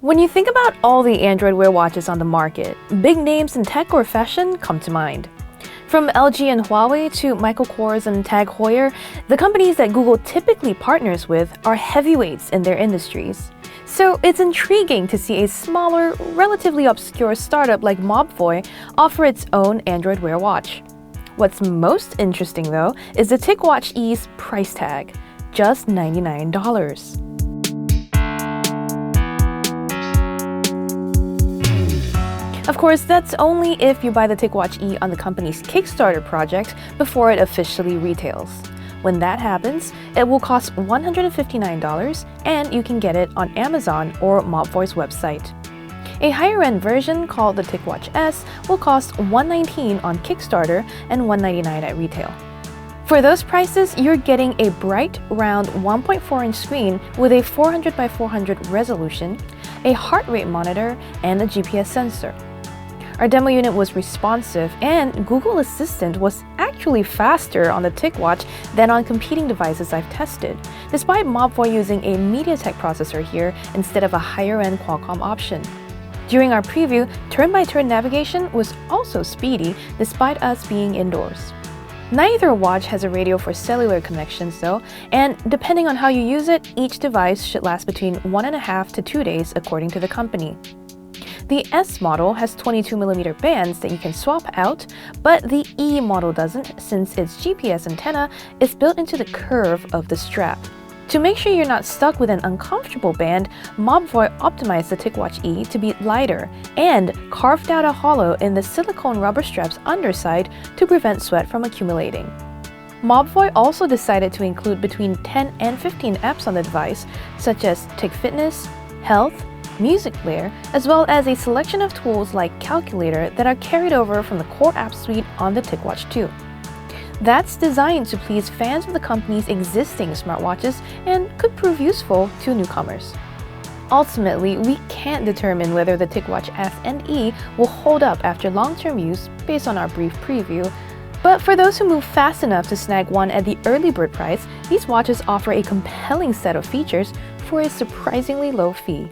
When you think about all the Android Wear watches on the market, big names in tech or fashion come to mind. From LG and Huawei to Michael Kors and Tag Heuer, the companies that Google typically partners with are heavyweights in their industries. So it's intriguing to see a smaller, relatively obscure startup like Mobvoi offer its own Android Wear watch. What's most interesting, though, is the Ticwatch E's price tag, just $99. Of course, that's only if you buy the Ticwatch E on the company's Kickstarter project before it officially retails. When that happens, it will cost $159 and you can get it on Amazon or Mobvoi's website. A higher-end version called the Ticwatch S will cost $119 on Kickstarter and $199 at retail. For those prices, you're getting a bright, round 1.4-inch screen with a 400 by 400 resolution, a heart rate monitor, and a GPS sensor. Our demo unit was responsive, and Google Assistant was actually faster on the Ticwatch than on competing devices I've tested, despite Mobvoi using a MediaTek processor here instead of a higher-end Qualcomm option. During our preview, turn-by-turn navigation was also speedy despite us being indoors. Neither watch has a radio for cellular connections though, and depending on how you use it, each device should last between 1.5 to 2 days according to the company. The S model has 22mm bands that you can swap out, but the E model doesn't since its GPS antenna is built into the curve of the strap. To make sure you're not stuck with an uncomfortable band, Mobvoi optimized the Ticwatch E to be lighter and carved out a hollow in the silicone rubber strap's underside to prevent sweat from accumulating. Mobvoi also decided to include between 10 and 15 apps on the device, such as Tic Fitness, Health, Music Player, as well as a selection of tools like Calculator that are carried over from the core app suite on the Ticwatch 2. That's designed to please fans of the company's existing smartwatches and could prove useful to newcomers. Ultimately, we can't determine whether the Ticwatch S and E will hold up after long-term use based on our brief preview, but for those who move fast enough to snag one at the early bird price, these watches offer a compelling set of features for a surprisingly low fee.